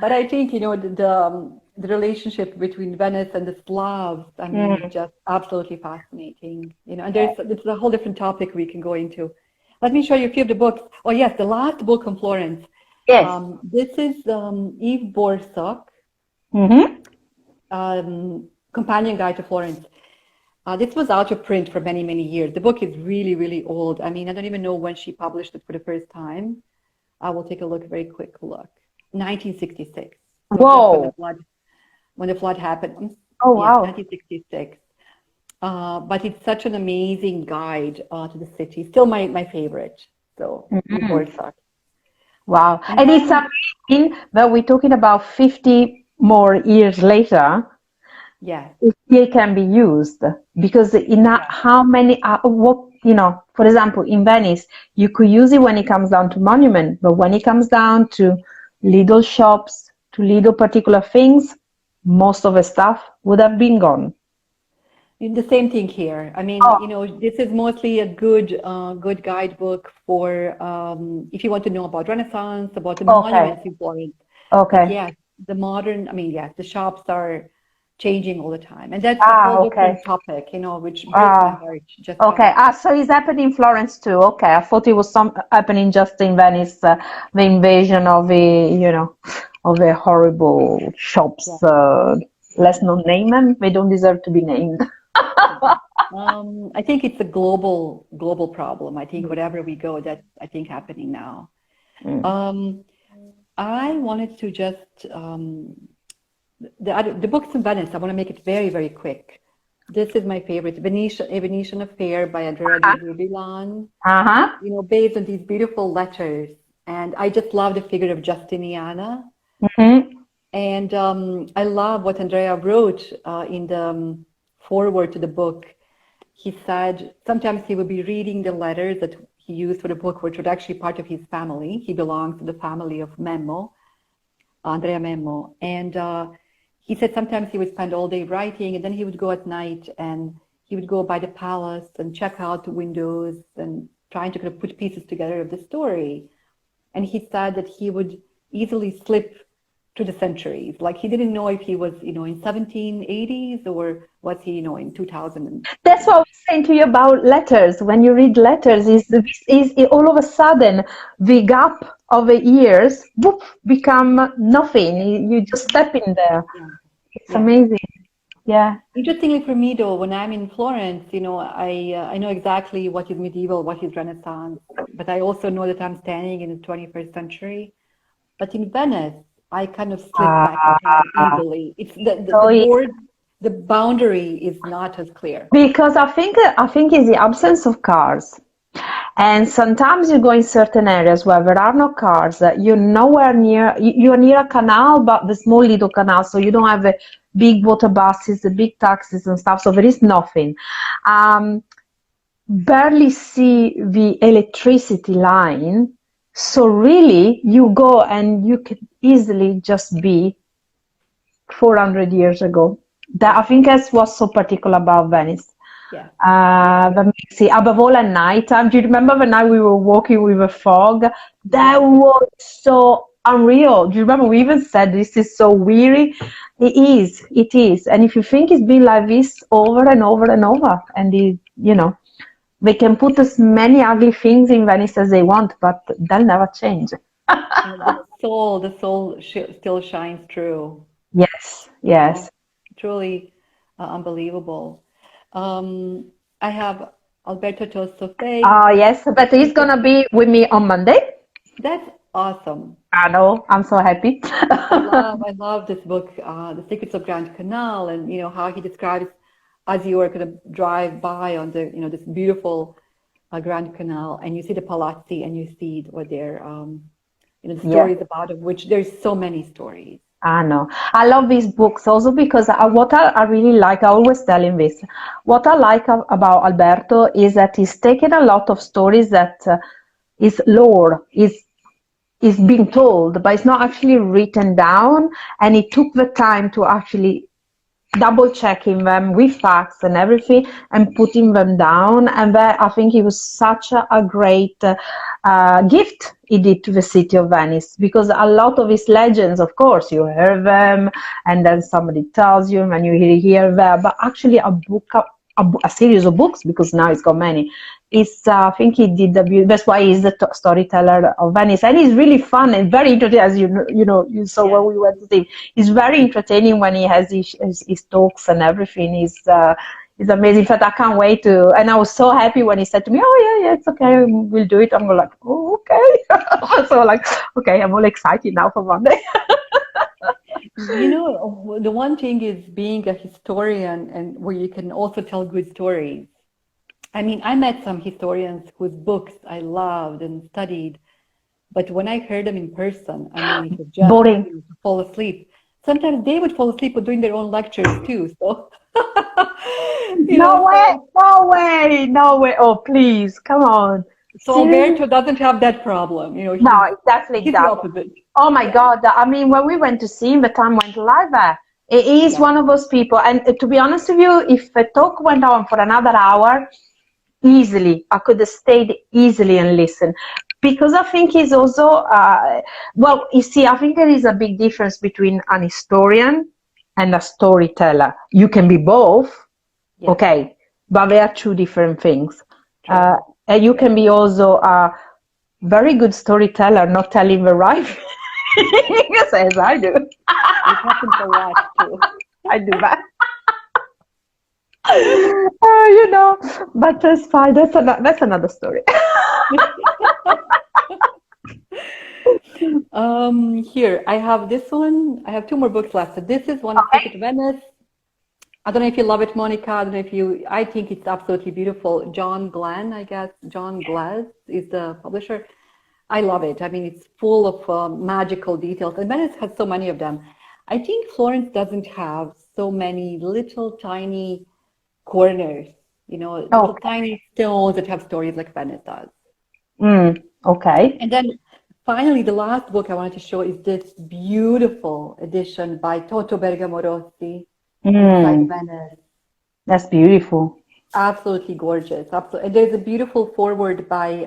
Speaker 3: But I think, the relationship between Venice and the Slavs, I mean, is
Speaker 2: Mm.
Speaker 3: just absolutely fascinating, and it's a whole different topic we can go into. Let me show you a few of the books. Oh, yes, the last book on Florence.
Speaker 2: Yes.
Speaker 3: This is Eve Borsuk,
Speaker 2: Mm-hmm.
Speaker 3: Companion Guide to Florence. This was out of print for many, many years. The book is really, really old. I mean, I don't even know when she published it for the first time. I will take a very quick look. 1966. So just
Speaker 2: Whoa.
Speaker 3: when the flood happened.
Speaker 2: Oh,
Speaker 3: Yes,
Speaker 2: wow.
Speaker 3: 1966. But it's such an amazing guide to the city. Still my favorite. So Eve
Speaker 2: Mm-hmm.
Speaker 3: Borsuk.
Speaker 2: Wow.
Speaker 3: And
Speaker 2: And it's
Speaker 3: then,
Speaker 2: amazing that we're talking about 50 more years later,
Speaker 3: yeah,
Speaker 2: it still can be used because in
Speaker 3: yeah.
Speaker 2: how many, for example, in Venice, you could use it when it comes down to monument, but when it comes down to little shops, to little particular things, most of the stuff would have been gone.
Speaker 3: The same thing here. I mean,
Speaker 2: Oh,
Speaker 3: this is mostly a good guidebook for if you want to know about Renaissance, about the
Speaker 2: okay.
Speaker 3: monuments in Florence. But
Speaker 2: Okay.
Speaker 3: yes, I mean, yes, the shops are changing all the time, and that's a
Speaker 2: Ah,
Speaker 3: whole
Speaker 2: okay.
Speaker 3: different topic, which breaks my
Speaker 2: Ah,
Speaker 3: heart. Just
Speaker 2: okay. So it's happening in Florence too. Okay. I thought it was happening just in Venice, the invasion of the horrible shops.
Speaker 3: yeah,
Speaker 2: Let's
Speaker 3: yeah,
Speaker 2: not name them. They don't deserve to be named.
Speaker 3: yeah. I think it's a global problem. I think wherever we go, that's I think happening now.
Speaker 2: Mm.
Speaker 3: Um, I wanted to just the books in Venice. I want to make it very, very quick. This is my favorite, A Venetian Affair by Andrea di Rubilan,
Speaker 2: Uh-huh.
Speaker 3: based on these beautiful letters. And I just love the figure of Justiniana.
Speaker 2: Mm-hmm.
Speaker 3: And I love what Andrea wrote in the foreword to the book. He said sometimes he would be reading the letters that he used for the book, which were actually part of his family. He belongs to the family of Memmo, Andrea Memmo. And he said sometimes he would spend all day writing, and then he would go at night and he would go by the palace and check out the windows and trying to kind of put pieces together of the story. And he said that he would easily slip through the centuries. Like he didn't know if he was, in 1780s or was he, in 2000.
Speaker 2: That's what I was saying to you about letters. When you read letters, is all of a sudden the gap of the years whoop, become nothing. You just step in there.
Speaker 3: Yeah.
Speaker 2: It's amazing. Yeah.
Speaker 3: Interestingly for me though, when I'm in Florence, I know exactly what is medieval, what is Renaissance, but I also know that I'm standing in the 21st century. But in Venice, I kind of slip back in time easily. It's the boundary is not as clear.
Speaker 2: Because I think it's the absence of cars. And sometimes you go in certain areas where there are no cars, you're nowhere near, you're near a canal, but the small little canal, so you don't have the big water buses, the big taxis and stuff, so there is nothing. Barely see the electricity line, so really you go and you can easily just be 400 years ago. That I think that's what's so particular about Venice.
Speaker 3: Yeah.
Speaker 2: Let me see. Above all at night time. Do you remember the night we were walking with a fog? That was so unreal. Do you remember we even said this is so weary? It is. And if you think it's been like this over and over and over, and they can put as many ugly things in Venice as they want, but they'll never change.
Speaker 3: The soul still shines through.
Speaker 2: Yes.
Speaker 3: Truly unbelievable. I have Alberto Tostofe.
Speaker 2: Yes, but he's gonna be with me on Monday.
Speaker 3: That's awesome.
Speaker 2: I know, I'm so happy.
Speaker 3: I love this book, The Secrets of Grand Canal, and how he describes as you are going to drive by on the this beautiful Grand Canal, and you see the palazzi, and you see what they're the stories about, of which there's so many stories.
Speaker 2: I know. I love these books also because what I really like, I always tell him this, what I like about Alberto is that he's taken a lot of stories that is lore, is being told, but it's not actually written down, and he took the time to actually double checking them with facts and everything and putting them down, and that I think it was such a great gift he did to the city of Venice, because a lot of his legends, of course, you hear them and then somebody tells you and you hear them, but actually a series of books, because now he's got many. I think he did that's why he's the storyteller of Venice, and he's really fun and very entertaining, as you saw when we went to see him. He's very entertaining when he has his talks and everything. He's amazing. In fact, I can't wait to. And I was so happy when he said to me, "Oh yeah, it's okay, we'll do it." I'm like, "Oh, okay." So okay, I'm all excited now for Monday.
Speaker 3: The one thing is being a historian, and where you can also tell good stories. I mean, I met some historians whose books I loved and studied, but when I heard them in person, I mean, it was just
Speaker 2: boring.
Speaker 3: To fall asleep. Sometimes they would fall asleep doing their own lectures too. So
Speaker 2: No way. Oh, please, come on.
Speaker 3: So Alberto doesn't have that problem.
Speaker 2: No, definitely
Speaker 3: he's the opposite.
Speaker 2: Oh my God. I mean, when we went to see him, the time went live there. He is one of those people. And to be honest with you, if the talk went on for another hour, easily, I could have stayed easily and listened. Because I think he's also, well, you see, I think there is a big difference between an historian and a storyteller. You can be both, okay, but they are two different things. And you can be also a very good storyteller, not telling the right things, as I do.
Speaker 3: It happens a lot too.
Speaker 2: I do that. But that's fine. That's another story.
Speaker 3: Here, I have this one. I have two more books left. So this is one, Secret Venice. I don't know if you love it, Monica. I don't know if I think it's absolutely beautiful. John Glenn, I guess. John Glass is the publisher. I love it. I mean, it's full of magical details. And Venice has so many of them. I think Florence doesn't have so many little tiny corners, little
Speaker 2: Okay.
Speaker 3: tiny stones that have stories like Venice does.
Speaker 2: Okay.
Speaker 3: And then finally, the last book I wanted to show is this beautiful edition by Toto Bergamo Rossi, Inside
Speaker 2: Mm,
Speaker 3: Venice.
Speaker 2: that's beautiful.
Speaker 3: Absolutely gorgeous. Absolutely. And there's a beautiful foreword by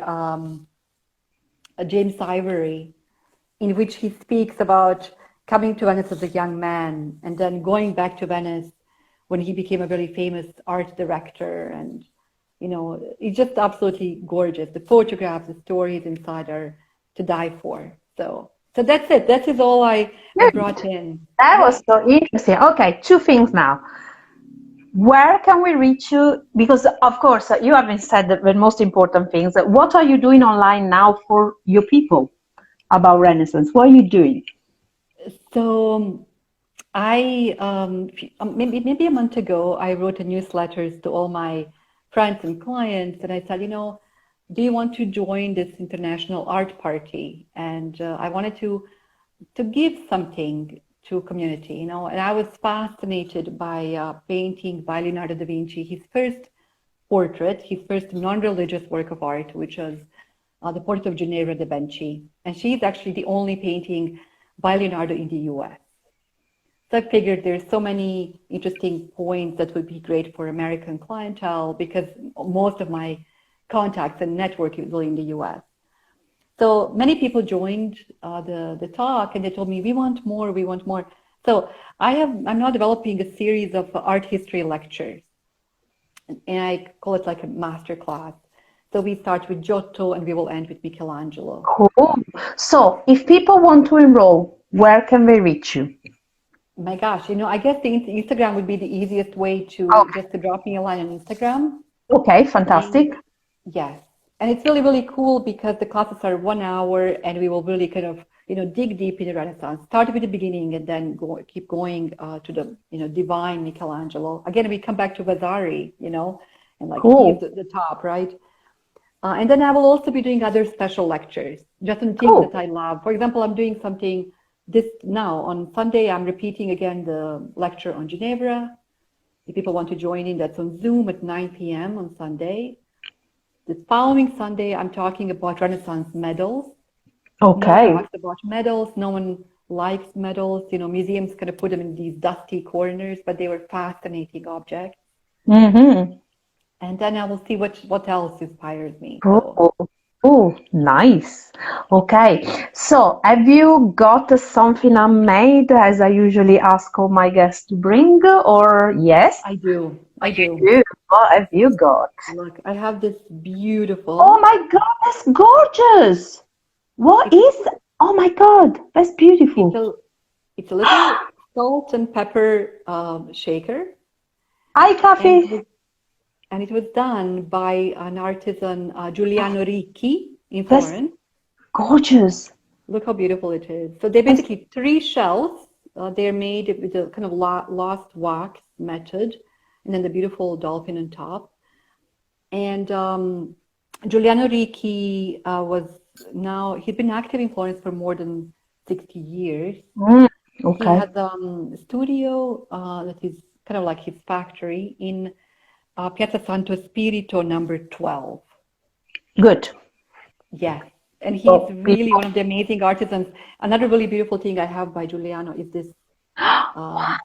Speaker 3: James Ivory, in which he speaks about coming to Venice as a young man and then going back to Venice when he became a very famous art director. And, it's just absolutely gorgeous. The photographs, the stories inside are to die for. So that's it. That is all I
Speaker 2: Good.
Speaker 3: brought in.
Speaker 2: That
Speaker 3: Yeah.
Speaker 2: was so interesting. Okay, two things now. Where can we reach you? Because of course you haven't said the most important things. What are you doing online now for your people about Renaissance? What are you doing?
Speaker 3: So maybe a month ago, I wrote a newsletter to all my friends and clients, and I said, do you want to join this international art party? And I wanted to give something to community, and I was fascinated by painting by Leonardo da Vinci, his first portrait, his first non-religious work of art, which was the portrait of Ginevra da Benci. And she's actually the only painting by Leonardo in the US. So I figured there's so many interesting points that would be great for American clientele because most of my contacts and network is really in the US. So many people joined the talk and they told me, we want more, we want more. So I'm now developing a series of art history lectures, and I call it like a master class. So we start with Giotto and we will end with Michelangelo.
Speaker 2: Cool. So if people want to enroll, where can they reach you?
Speaker 3: My gosh, I guess the Instagram would be the easiest way to
Speaker 2: Okay.
Speaker 3: just to drop me a line on Instagram.
Speaker 2: Okay,
Speaker 3: And
Speaker 2: fantastic.
Speaker 3: yes, and it's really, really cool because the classes are 1 hour and we will really kind of, dig deep in the Renaissance. Start with the beginning and then keep going to the, divine Michelangelo. Again, we come back to Vasari, and like he's
Speaker 2: Cool.
Speaker 3: the top, right? And then I will also be doing other special lectures, just on things that
Speaker 2: Cool.
Speaker 3: I love. For example, I'm doing something this now on Sunday. I'm repeating again the lecture on Ginevra. If people want to join in, that's on Zoom at 9 p.m. on Sunday. The following Sunday, I'm talking about Renaissance medals. No one
Speaker 2: Okay.
Speaker 3: talks about medals. No one likes medals. Museums kind of put them in these dusty corners, but they were fascinating objects.
Speaker 2: Mm-hmm.
Speaker 3: And then I will see what else inspires me. So
Speaker 2: Cool. Oh, nice. Okay. So, have you got something unmade as I usually ask all my guests to bring, or yes?
Speaker 3: I do. I
Speaker 2: You
Speaker 3: do.
Speaker 2: do. What have you got?
Speaker 3: Look, I have this
Speaker 2: Oh
Speaker 3: beautiful.
Speaker 2: my God, that's gorgeous. What
Speaker 3: It's
Speaker 2: is? Oh my God, that's
Speaker 3: it's
Speaker 2: beautiful.
Speaker 3: a it's a little salt and pepper shaker,
Speaker 2: Hi,
Speaker 3: and it
Speaker 2: Kathy.
Speaker 3: was and it was done by an artisan Giuliano Ricci in
Speaker 2: That's
Speaker 3: Florence.
Speaker 2: gorgeous.
Speaker 3: Look how beautiful it is. So they're
Speaker 2: That's
Speaker 3: basically three shells. They're made with a kind of lost wax method, and then the beautiful dolphin on top. And Giuliano Ricci he's been active in Florence for more than 60 years.
Speaker 2: mm,
Speaker 3: He
Speaker 2: okay.
Speaker 3: has a studio that is kind of like his factory in Piazza Santo Spirito number 12.
Speaker 2: Good.
Speaker 3: Yes. And he's
Speaker 2: So
Speaker 3: really
Speaker 2: people.
Speaker 3: one of the amazing artisans. Another really beautiful thing I have by Giuliano is this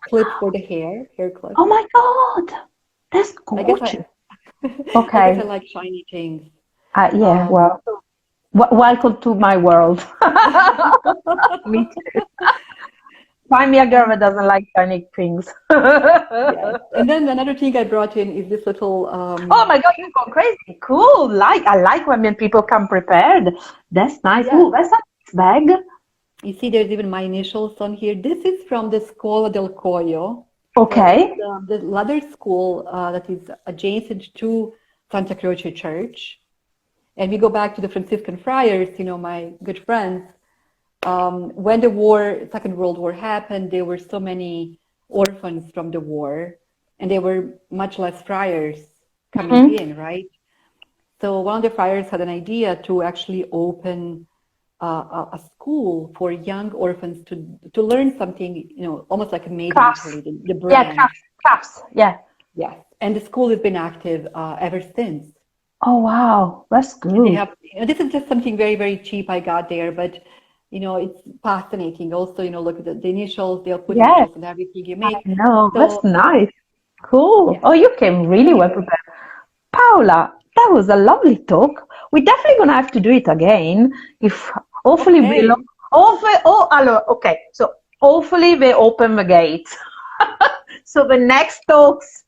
Speaker 3: clip for the hair clip.
Speaker 2: Oh my God, that's
Speaker 3: I guess I
Speaker 2: gorgeous.
Speaker 3: I guess I
Speaker 2: Okay.
Speaker 3: like shiny things.
Speaker 2: Yeah.
Speaker 3: Um,
Speaker 2: Well, welcome to my world. Me too. Find me a girl
Speaker 3: and
Speaker 2: that doesn't like shiny things.
Speaker 3: yes. And then another thing I brought in is this little
Speaker 2: Oh my God, you go crazy. Cool. I like when people come prepared. That's nice.
Speaker 3: yes.
Speaker 2: Oh, that's a nice bag.
Speaker 3: You see, there's even my initials on here. This is from the Scuola del Coio. So it's
Speaker 2: Okay.
Speaker 3: the leather school that is adjacent to Santa Croce Church. And we go back to the Franciscan friars, my good friends. When the Second World War happened, there were so many orphans from the war, and there were much less friars coming
Speaker 2: Mhm.
Speaker 3: in, right? So one of the friars had an idea to actually open a school for young orphans to learn something, almost like a Made in
Speaker 2: Crafts.
Speaker 3: Italy, the
Speaker 2: Yeah,
Speaker 3: brand.
Speaker 2: crafts. Yeah.
Speaker 3: Yes, and the school has been active ever since.
Speaker 2: Oh, wow. That's
Speaker 3: And they
Speaker 2: good.
Speaker 3: have, this is just something very, very cheap I got there, but it's fascinating. Also, look at the initials, they'll put
Speaker 2: Yes,
Speaker 3: initials in everything you
Speaker 2: I
Speaker 3: make.
Speaker 2: know. That's
Speaker 3: So,
Speaker 2: nice. Cool.
Speaker 3: yes,
Speaker 2: Oh, you came really well
Speaker 3: amazing.
Speaker 2: prepared. Paola, that was a lovely talk. We're definitely gonna have to do it again. If hopefully
Speaker 3: Okay.
Speaker 2: okay. So hopefully they open the gates. So the next talks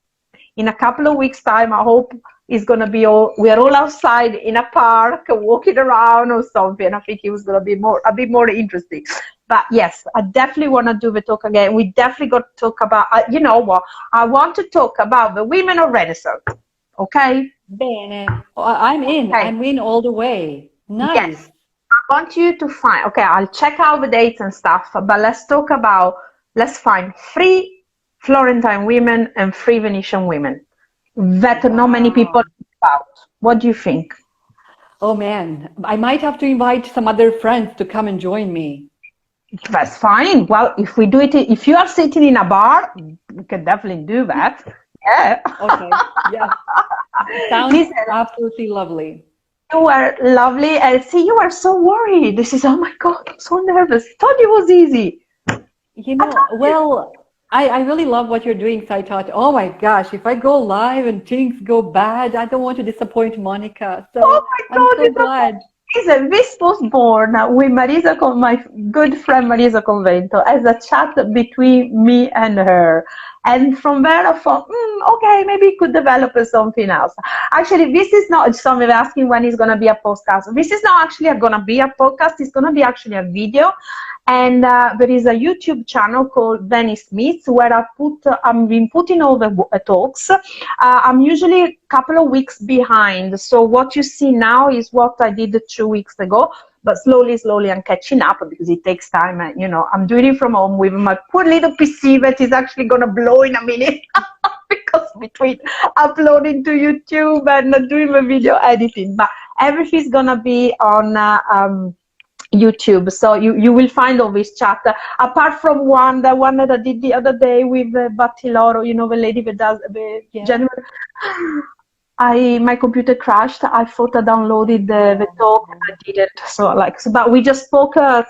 Speaker 2: in a couple of weeks' time, I hope is gonna be we're all outside in a park walking around or something. I think it was gonna be a bit more interesting. But yes, I definitely want to do the talk again. We definitely got to talk about, you know what? I want to talk about the women of Renaissance. Okay?
Speaker 3: Bene. I'm in.
Speaker 2: Okay.
Speaker 3: I'm in all the way. Nice.
Speaker 2: Yes. I want you to find, okay, I'll check out the dates and stuff, but let's find three Florentine women and three Venetian women that not many people
Speaker 3: Wow.
Speaker 2: know about. What do you think?
Speaker 3: Oh man, I might have to invite some other friends to come and join me.
Speaker 2: That's fine. Well, if we do it, if you are sitting in a bar, we can definitely do that. Yeah.
Speaker 3: Okay. Yes. Sounds
Speaker 2: Listen,
Speaker 3: absolutely lovely.
Speaker 2: you were lovely. And see, you are so worried. This is, oh my God, I'm so nervous. Thought it was easy. I thought you.
Speaker 3: Well, I really love what you're doing. So I thought, oh my gosh, if I go live and things go bad, I don't want to disappoint Monica.
Speaker 2: Oh
Speaker 3: So
Speaker 2: my
Speaker 3: I'm
Speaker 2: God,
Speaker 3: so glad.
Speaker 2: listen, this was born with my good friend Marisa Convento as a chat between me and her. And from there I thought, okay, maybe it could develop as something else. Actually, this is not, somebody asking when it's going to be a podcast. This is not actually going to be a podcast. It's going to be actually a video. And there is a YouTube channel called Venice Meets where I'm been putting all the talks. I'm usually a couple of weeks behind. So what you see now is what I did 2 weeks ago. But slowly, I'm catching up because it takes time. And, I'm doing it from home with my poor little PC that is actually going to blow in a minute because between uploading to YouTube and doing the video editing. But everything's going to be on YouTube, so you will find all this chat. Apart from the one that I did the other day with Battiloro, the lady that does the
Speaker 3: Yeah.
Speaker 2: general. My computer crashed. I thought I downloaded the talk and I didn't. But we just spoke a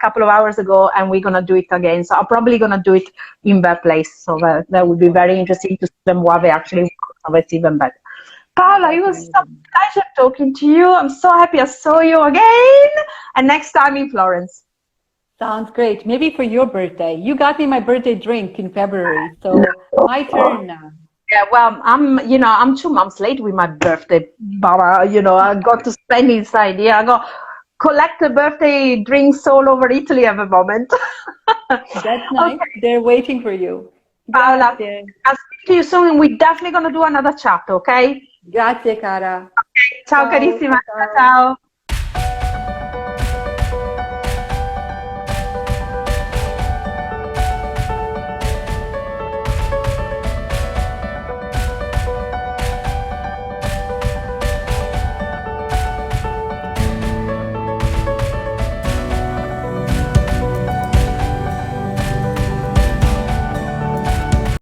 Speaker 2: couple of hours ago, and we're gonna do it again. So I'm probably gonna do it in their place. So that would be very interesting to see them what they actually work. So it's even better. Paola, it
Speaker 3: That's
Speaker 2: was such
Speaker 3: amazing.
Speaker 2: a pleasure talking to you. I'm so happy I saw you again. And next time in Florence.
Speaker 3: Sounds great. Maybe for your birthday. You got me my birthday drink in February, so my turn now.
Speaker 2: Yeah, well, I'm 2 months late with my birthday, but I got to spend inside. Yeah, I got collect the birthday drinks all over Italy at the moment.
Speaker 3: That's nice.
Speaker 2: Okay,
Speaker 3: They're waiting for you.
Speaker 2: Paola,
Speaker 3: Grazie.
Speaker 2: I'll speak to you soon. We're definitely gonna do another chat, okay?
Speaker 3: Grazie, cara.
Speaker 2: Ciao
Speaker 3: Ciao,
Speaker 2: carissima,
Speaker 3: ciao, ciao.
Speaker 2: ciao.